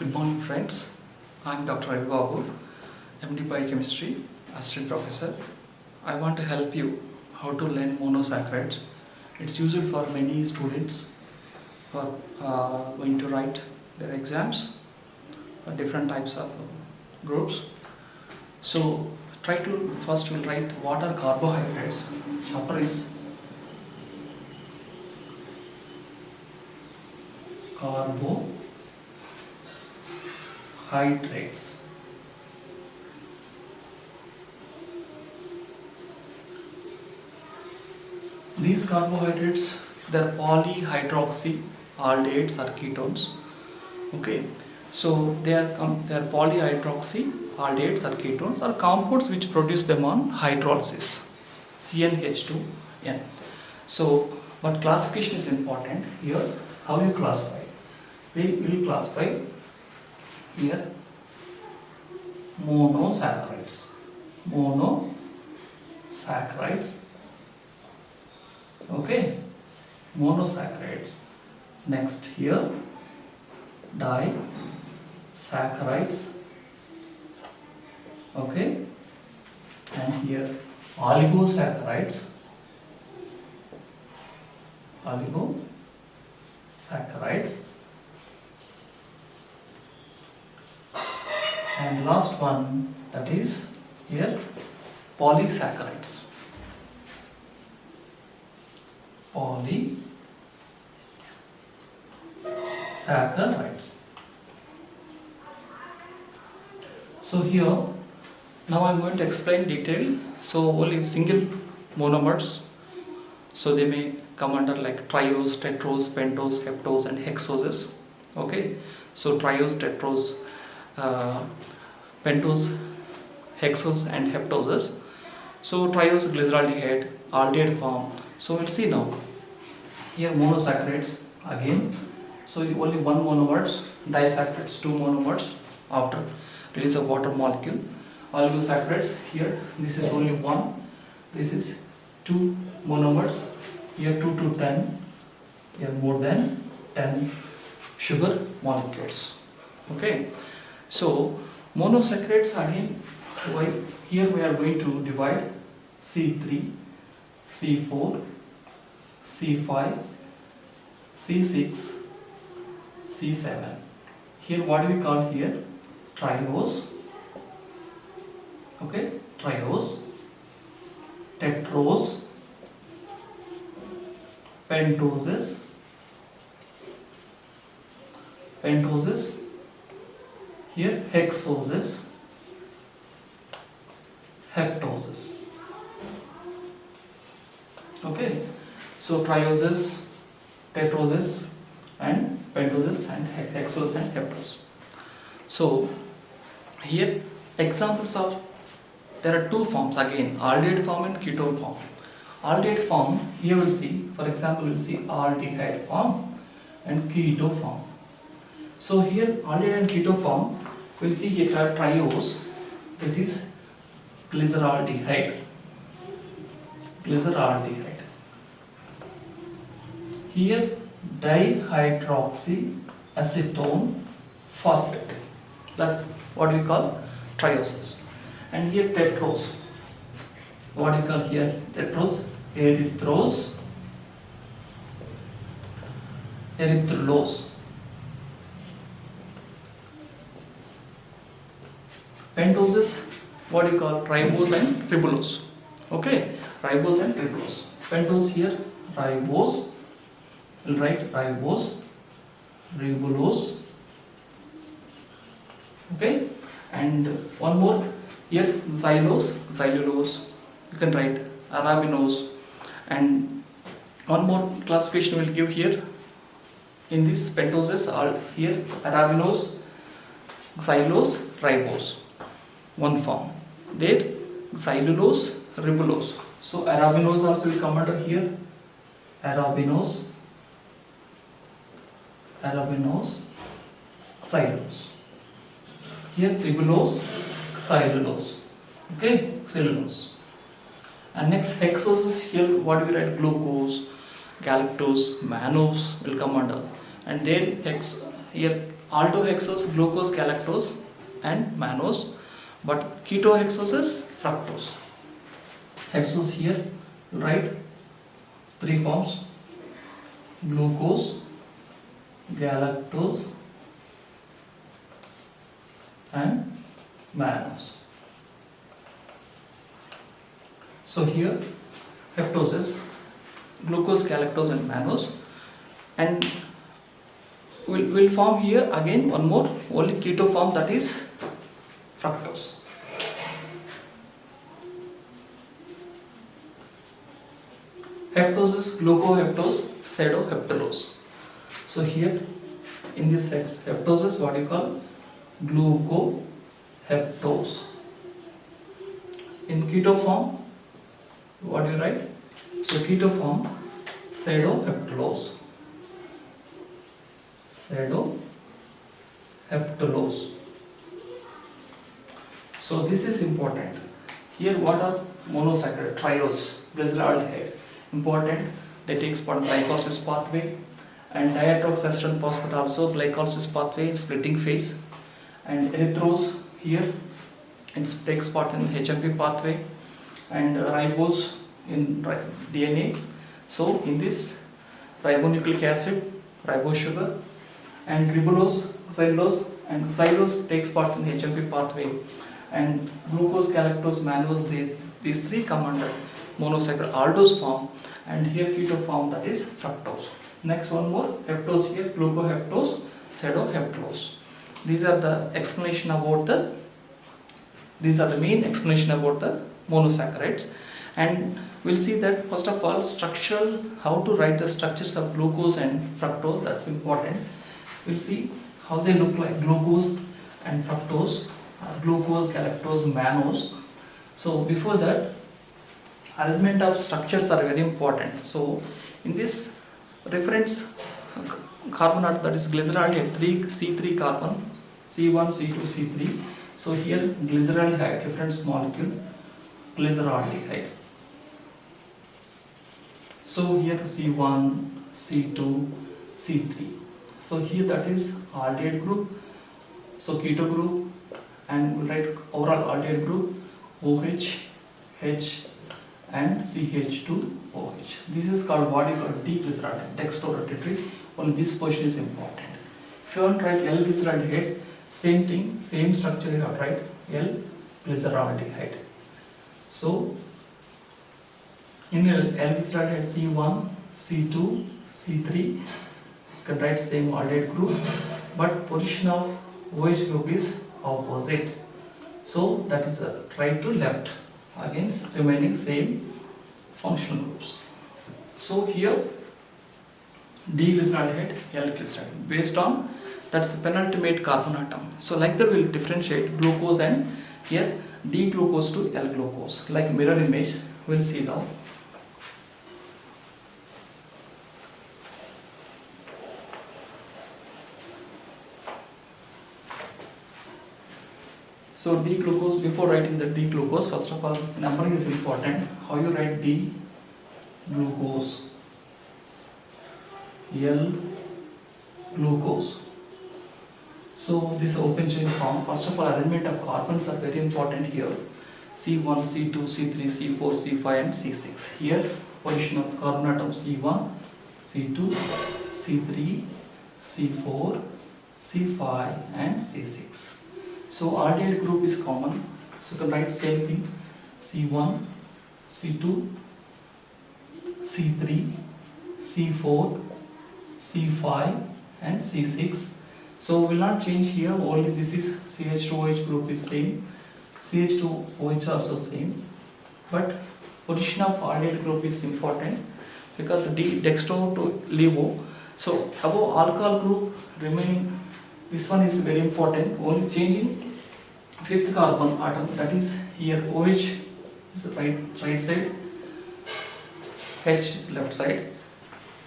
Good morning, friends. I'm Dr. Ravi Babu, MD Biochemistry, Assistant Professor. I want to help you how to learn monosaccharides. It's useful for many students who are going to write their exams for different types of groups. So try to first we'll write what are carbohydrates. Chapter is carbohydrates. These carbohydrates, they're polyhydroxy aldehydes or ketones. Okay, so they are polyhydroxy aldehydes or ketones are compounds which produce them on hydrolysis, CnH2n. So, but classification is important here. How you classify? We will classify here monosaccharides. Okay, monosaccharides. Next here disaccharides. Okay, and here oligosaccharides. And last one, that is here polysaccharides. So here, now I'm going to explain detail. So only single monomers. So they may come under like triose, tetrose, pentose, heptose, and hexoses. Okay. So triose, tetrose, pentose, hexose, and heptoses. So triose glyceraldehyde, aldehyde form. So we'll see now. Here monosaccharides again. So only one monomers, disaccharides two monomers after release of water molecule. Oligosaccharides here, this is only one. This is two monomers. Here 2 to 10. Here more than 10 sugar molecules. Okay. So monosaccharides again. Here we are going to divide C3, C4, C5, C6, C7. Here what do we call here? Triose. Okay, triose, tetrose, pentoses, here hexoses, heptoses. Okay, so trioses, tetroses, and pentoses, and hexoses and heptoses. So here examples of, there are two forms again, aldehyde form and ketone form. Aldehyde form, here we'll see, for example we'll see aldehyde form and keto form. So here aldehyde and keto form, we'll see here triose, this is glyceraldehyde. Here dihydroxy acetone phosphate, that's what we call trioses. And here tetrose, what we call here tetrose, erythrose, erythrulose. Pentoses, what we call ribose and ribulose. Okay, ribose and ribulose. Pentose here ribose, we'll write ribose, ribulose. Okay, and one more here xylose, you can write arabinose. And one more classification we'll give here in this pentoses are here arabinose, xylose, ribose, one form. There xylulose, ribulose. So arabinose also will come under here, arabinose, xylose. Here ribulose, xylulose. Okay, cellulose. And next hexoses, here what we write glucose, galactose, mannose will come under. And there here Aldohexose, glucose, galactose and mannose, but ketohexose is fructose. Hexose here, write three forms: glucose, galactose and mannose. So here fructose is glucose, galactose and mannose, and we'll form here again one more only keto form, that is fructose. Heptose is glucoheptose, pseudoheptulose. So here in this heptose is what you call glucoheptose. In keto form, what do you write? So keto form, pseudoheptulose. Pseudoheptulose. So this is important. Here what are monosaccharide, triose, glyceraldehyde? Important. They takes part in glycolysis pathway, and dihydroxysterone phosphate also glycolysis pathway, splitting phase, and erythrose here it takes part in HMP pathway, and ribose in DNA. So in this ribonucleic acid, ribose sugar, and ribulose, xylulose, and xylulose takes part in HMP pathway, and glucose, galactose, mannose, these three come under monosaccharide aldose form, and here keto form, that is fructose. Next one more heptose here, glucoheptose, pseudoheptulose. These are the explanation about the main explanation about the monosaccharides, and we'll see that first of all structural, how to write the structures of glucose and fructose, that's important. We'll see how they look like, glucose and fructose, glucose, galactose, mannose. So before that, arrangement of structures are very important. So in this reference carbon atom, that is glyceraldehyde, 3C3 carbon, C1, C2, C3. So here glyceraldehyde, reference molecule, glyceraldehyde. So here C1, C2, C3. So here that is aldehyde group, so keto group, and we'll write overall aldehyde group OH, H and CH2OH. This is called what you call D-glyceraldehyde, dextrorotatory. Only this portion is important. If you want to write L-glyceraldehyde, same thing, same structure you have to write L-glyceraldehyde. So in L-glyceraldehyde C1, C2, C3, you can write same aldehyde group, but position of OH group is opposite. So that is a right to left against remaining same functional groups. So here D-glyceraldehyde, L-glyceraldehyde, based on that's the penultimate carbon atom. So like that we will differentiate glucose and here D-glucose to L-glucose, like mirror image. We'll see now. So D-glucose, before writing the D-glucose, first of all numbering is important. How you write D-glucose, L-glucose. So this open chain form, first of all arrangement of carbons are very important here. C1, C2, C3, C4, C5 and C6. Here position of carbon atom C1, C2, C3, C4, C5 and C6. So aldehyde group is common, so you can write same thing, C1, C2, C3, C4, C5 and C6. So we will not change here, only this is CH2OH group is same, CH2OH also same, but position of aldehyde group is important because dextro to levo. So above alcohol group remaining, this one is very important, only changing fifth carbon atom, that is here OH is right side, H is left side.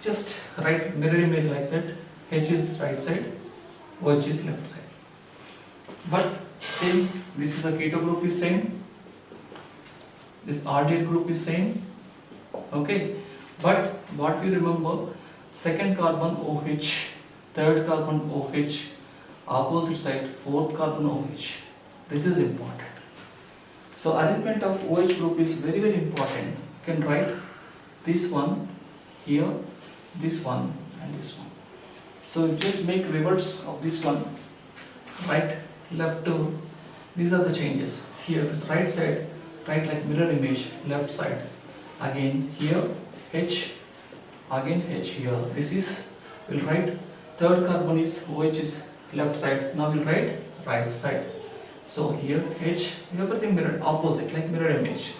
Just write mirror image like that, H is right side, OH is left side. But same, this is the keto group is same, this aldehyde group is same, okay. But what we remember, second carbon OH, third carbon OH, opposite side, fourth carbon OH. This is important. So arrangement of OH group is very very important. You can write this one here, this one and this one. So just make reverse of this one, right, left to, these are the changes. Here is right side, right like mirror image, left side. Again here H, again H here. This is, we'll write third carbon is OH is left side. Now we'll write right side. So here H, everything mirror opposite like mirror image.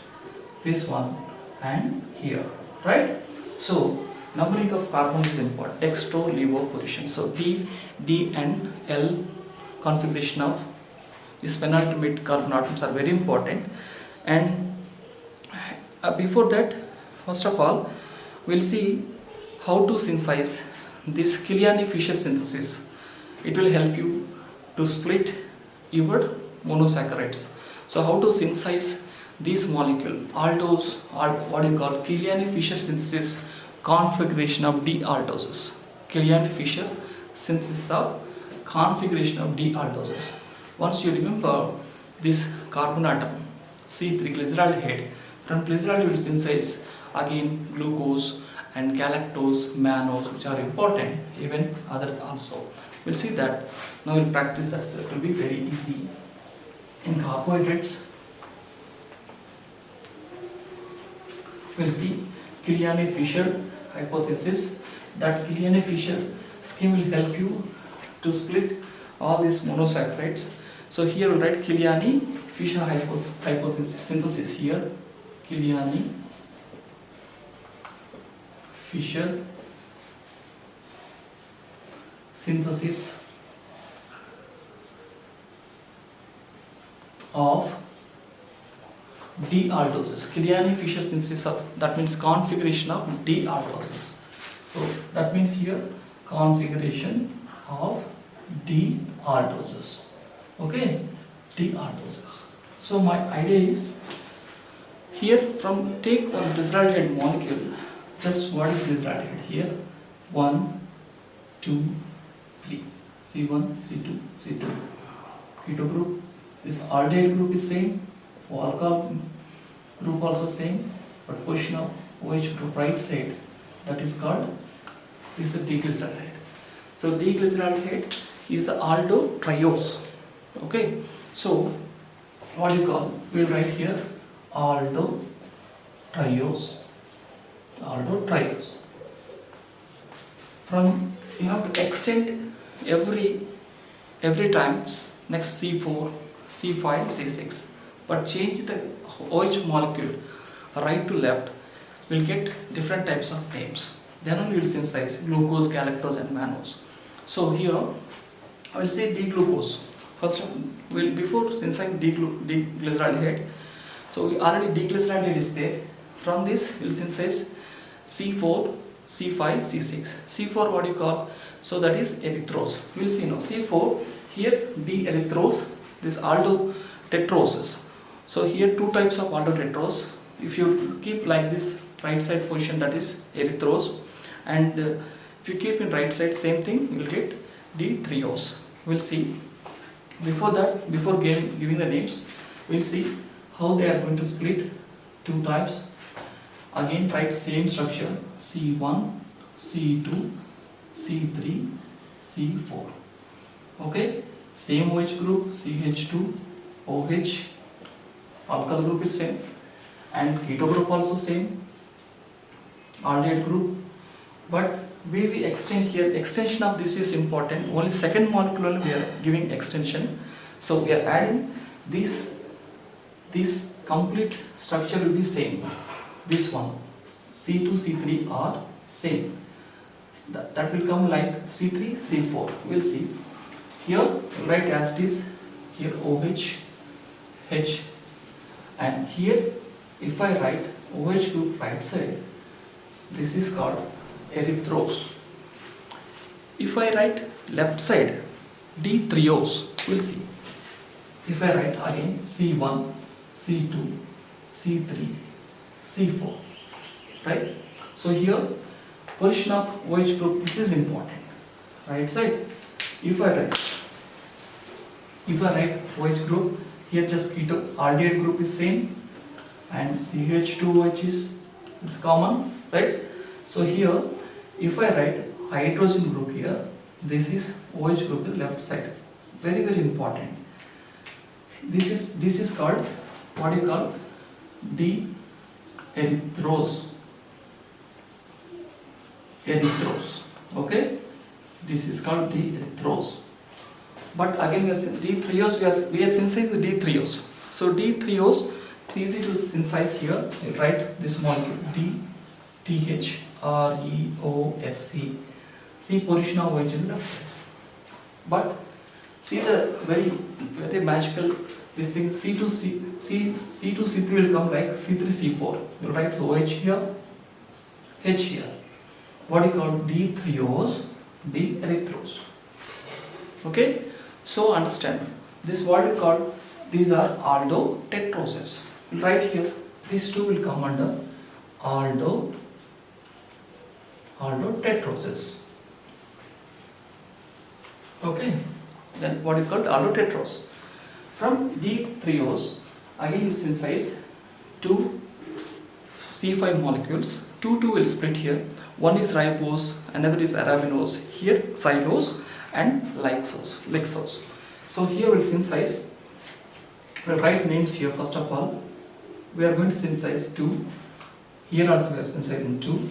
This one and here, right? So numbering of carbon is important. Dextro levo position. So P, D and L configuration of these penultimate carbon atoms are very important. And before that, first of all, we'll see how to synthesize this Killiani Fischer synthesis. It will help you to split your monosaccharides. So how to synthesize this molecule, aldose, what you call Killiani Fischer synthesis configuration of D aldoses. Killiani Fischer synthesis of configuration of D aldoses. Once you remember this carbon atom, C3 glyceraldehyde, from glyceraldehyde we synthesize again glucose and galactose, mannose, which are important, even others also. We'll see that. Now we'll practice that, so it will be very easy. In carbohydrates, we'll see Killiani Fischer hypothesis. That Killiani Fischer scheme will help you to split all these monosaccharides. So here we'll write Killiani Fischer hypothesis synthesis here. Killiani Fischer synthesis of D aldoses. Killiani Fischer synthesis of, that means configuration of D aldoses. So that means here configuration of D aldoses. Okay, D aldoses. So my idea is here from take one glyceraldehyde molecule. Just what is glyceraldehyde here? 1, 2, 3. C1, C2, C3. Keto group. This aldehyde group is same. Alcohol group also same. But position of OH group right side. That is called. This is deglyceraldehyde. So deglyceraldehyde is the aldo triose. Okay. So what do you call? We'll write here aldo triose. Aldo triose. From you have to extend every times next C4, C5, C6, but change the OH molecule right to left. We'll get different types of names. Then only we'll synthesize glucose, galactose, and mannose. So here I will say D-glucose. First, before synthesizing D-glyceraldehyde. So we already D-glyceraldehyde is there. From this we'll synthesize C4, C5, C6. C4 what you call? So that is erythrose. We'll see now. C4 here D-erythrose. This aldo tetroses. So here two types of aldo tetrose. If you keep like this right side position, that is erythrose, and if you keep in right side same thing, you will get D-triose. We'll see. Before that, before giving the names, we'll see how they are going to split two types. Again write same structure, C1, C2, C3, C4. Okay, same OH group, CH2, OH, alkyl group is same, and keto group also same, aldehyde group. But we extend here, extension of this is important. Only second molecule only we are giving extension. So we are adding this complete structure will be same. This one, C2, C3 are same. That will come like C3, C4. We'll see. Here, write as it is. Here OH, H, and here if I write OH group right side, this is called erythrose. If I write left side, D-triose, we'll see. If I write again C1, C2, C3, C4, right? So here position of OH group, this is important. Right side, if I write If I write OH group, here just keto aldehyde group is same and CH2OH is common, right? So here if I write hydrogen group here, this is OH group in left side. Very very important. This is called, what do you call, de-erythrose. Okay, this is called de-erythrose. But again we are D3os, we are synthesizing the D3os. So D3os, it's easy to synthesize here. You write this molecule DTHREOSC. See position of OH in left side. But see the very magical this thing, C2C3 will come like C3C4. You write OH here, H here. What do you call D3os, de-erythrose. Okay, so understand this, what we call, these are aldotetroses. Right here, these two will come under aldotetroses. Okay, then what is called aldotetrose. From D3os, again you synthesize two C5 molecules. Two will split here. One is ribose, another is arabinose. Here xylose and lexose. So here we'll synthesize. We'll write names here. First of all, we are going to synthesize two. Here also we are synthesizing two.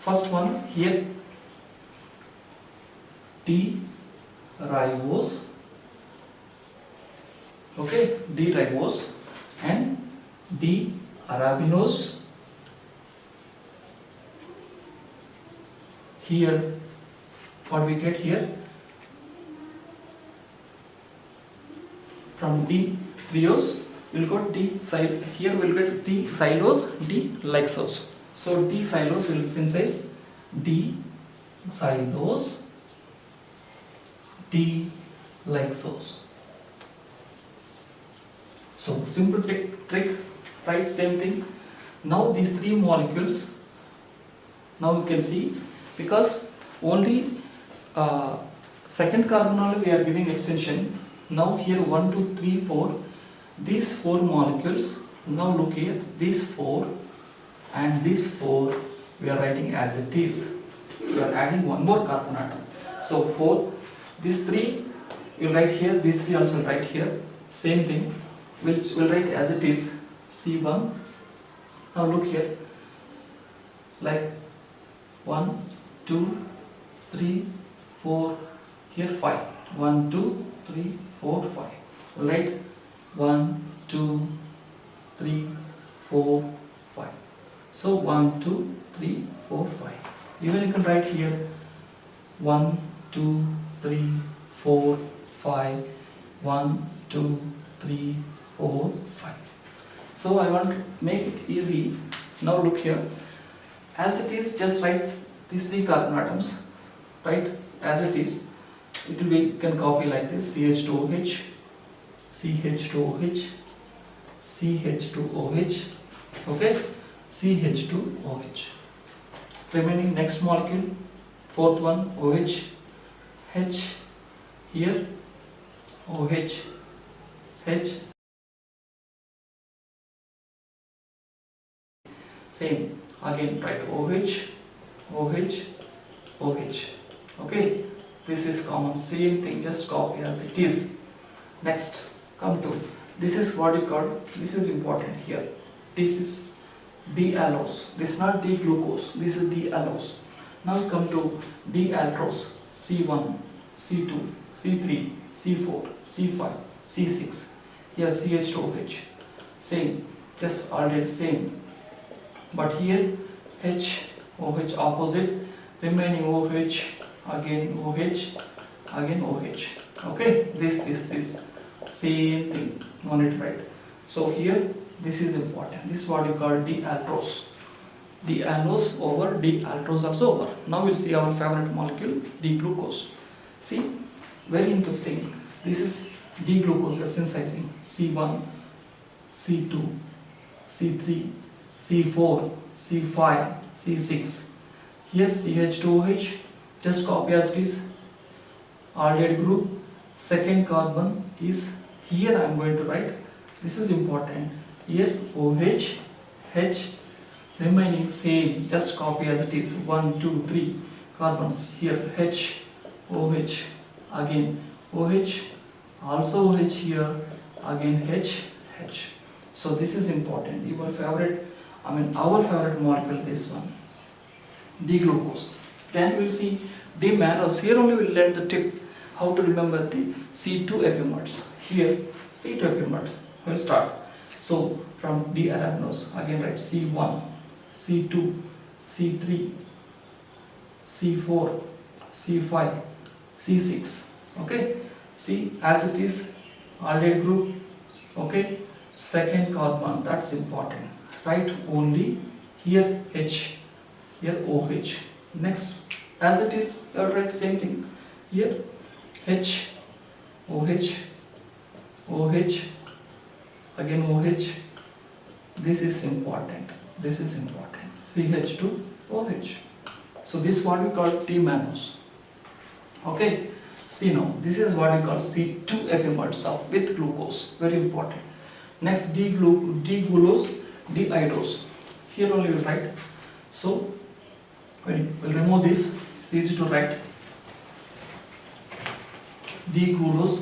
First one here, D-ribose. Okay, D-ribose and D-arabinose. Here, what we get here, from D3os we'll got D-xylose. Here we'll get D-xylose, D-lexose. So D-xylose will synthesize D-xylose, D-lexose. So simple trick, right? Same thing. Now these three molecules, now you can see, because only second carbonyl we are giving extension. Now here 1, 2, 3, 4. These four molecules. Now look here. These four and these four we are writing as it is. We are adding one more carbon atom. So 4. These three we will write here. These three also will write here. Same thing. We'll write as it is. C1. Now look here. Like 1, 2, 3, 4, here 5. 1, 2, 3, 4, 5. We'll write 1, 2, 3, 4, 5. So 1, 2, 3, 4, 5. Even you can write here 1, 2, 3, 4, 5. 1, 2, 3, 4, 5. So I want to make it easy. Now look here. As it is, just write these three carbon atoms, right? As it is, it will be, you can copy like this: CH2OH, CH2OH, CH2OH, okay, CH2OH. Remaining next molecule, fourth one, OH, H, here, OH, H. Same, again write OH, OH, OH. Okay, this is common, same thing, just copy as it is. Next, come to, this is what you call, this is important here. This is D-allose, this is not D-glucose, this is D-allose. Now come to D-aldose, C1, C2, C3, C4, C5, C6. Here CH2OH, same, just already same. But here H, OH opposite, remaining OH, again OH, again OH. Okay, this, same thing, no need to write. So here, this is important. This is what you call D-aldose. D-allose over, D-aldose also over. Now we'll see our favorite molecule, D-glucose. See, very interesting. This is D-glucose, we are synthesizing C1, C2, C3, C4, C5, C6. Here CH2OH, just copy as it is, aldehyde group, second carbon is here. I am going to write, this is important, here OH, H, remaining same, just copy as it is, 1, 2, 3 carbons, here H, OH, again OH, also OH here, again H, H. So this is important, your favorite, our favorite molecule, this one, D-glucose. Then we will see D-mannose. Here only we will learn the tip, how to remember the C2 epimers. Here C2 epimers, we will start. So from D-arabinose, again write C1, C2, C3, C4, C5, C6. Okay, see as it is aldehyde group. Okay, second carbon, that's important. Write only here H, here OH. Next, as it is, you write same thing. Here H, OH, OH, again OH. This is important. This is important. CH2 OH. So this is what we call D-mannose. Okay. See now, this is what we call C2 epimers of with glucose. Very important. Next, D-glucose, D-iodose. Here only we write. So we'll remove this. CH2 write D-glucose,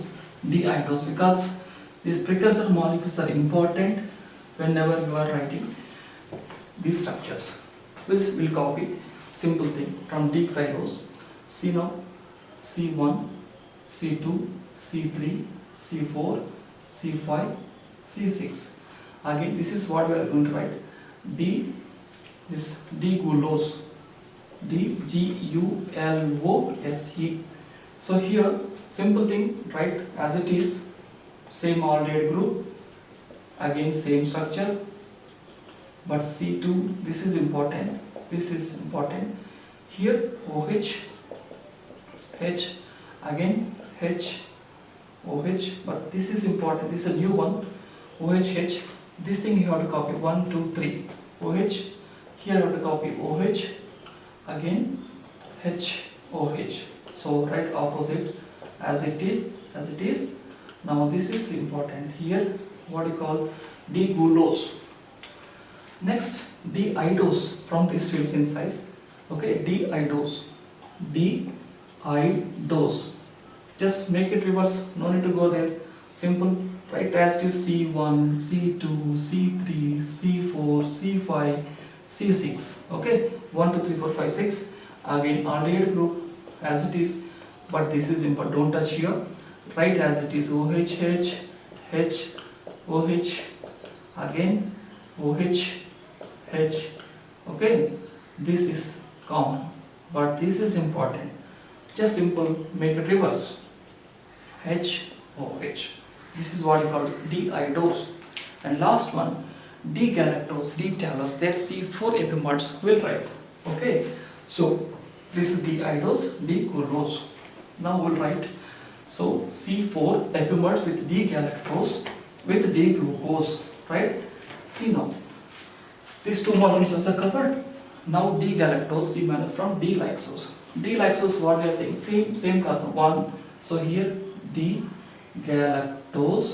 D-iodose, because these precursor molecules are important whenever you are writing these structures. Which will copy, simple thing, from D-xylose. See now, C1, C2, C3, C4, C5, C6. Again, this is what we are going to write. D-gulose, D-G-U-L-O-S-E. So here, simple thing, write as it is, same aldehyde group, again same structure, but C2, this is important, here OH, H, again H, OH, but this is important, this is a new one, OH, H, this thing you have to copy, 1, 2, 3, OH, here you have to copy OH, again H, OH, so write opposite as it is. Now this is important, here what you call D-gulose. Next, D-iodose, from this will synthesize. Okay, D-iodose, D-iodose. Just make it reverse, no need to go there. Simple, right as it is C1, C2, C3, C4, C5, C6. Okay, 1, 2, 3, 4, 5, 6. Again, aldehyde group as it is, but this is important. Don't touch here. Write as it is OH, H, H, OH, again OH, H. Okay, this is common, but this is important. Just simple, make it reverse. H, OH. This is what we call D-iodose. And last one, D-galactose, D-talose. There C4 epimers will write. Okay, so this is D-iodose, D-glucose. Now we'll write. So C4 epimers with D-galactose with D-glucose. Right? See now. These two molecules are covered. Now D-galactose, D-mannose from D-lactose. D-lactose, what we are saying? Same carbon. 1. So here D-galactose.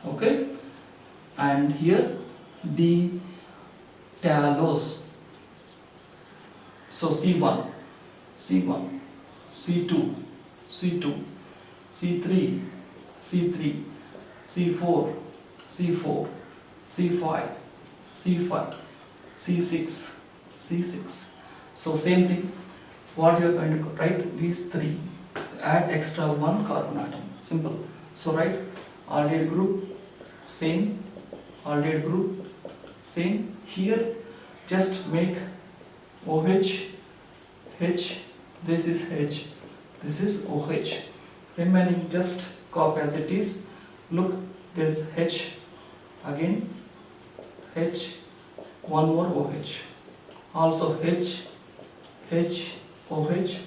Okay. And here D-talose. So C1, C1, C2, C2, C3, C3, C4, C4, C5, C5, C6, C6. So same thing. What you are going to write? These three. Add extra one carbon atom. Simple. So write aldehyde group, same. Aldehyde group, same. Here, just make OH, H. This is H. This is OH. Remaining just copy as it is. Look, there's H. Again H. One more OH. Also H, H, OH.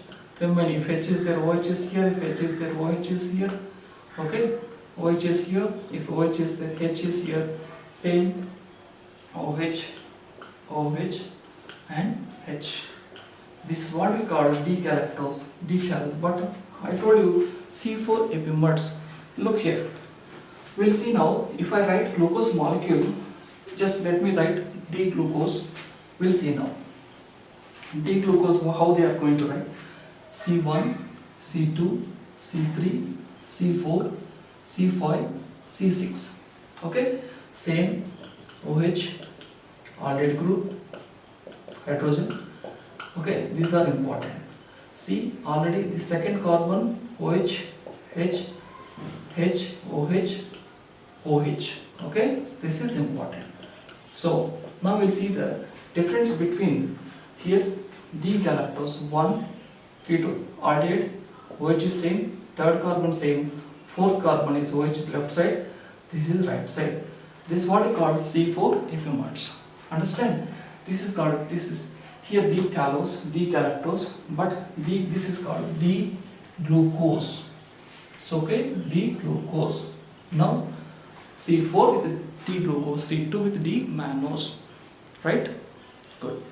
Remaining, if H is there, OH is here. If H is there, OH is here. Okay, OH is here. If OH is there, H is here. Same OH, OH, and H. This is what we call D-galactose, D-talose. But I told you C4 epimers. Look here. We'll see now. If I write glucose molecule, just let me write D glucose. We'll see now. D glucose, how they are going to write? C1, C2, C3, C4, C5, C6. Okay? Same OH, aldehyde group, hydrogen. Okay, these are important. See, already the second carbon OH, H, H, OH, OH. Okay, this is important. So now we'll see the difference between here D galactose 1 keto aldehyde, OH is same, third carbon same, fourth carbon is OH is left side, this is right side. This is what we call C4 epimers. Understand? This is called, this is here D talose, D galactose, but this is called D glucose. So okay, D glucose. Now C4 with D glucose, C2 with D mannose. Right? Good.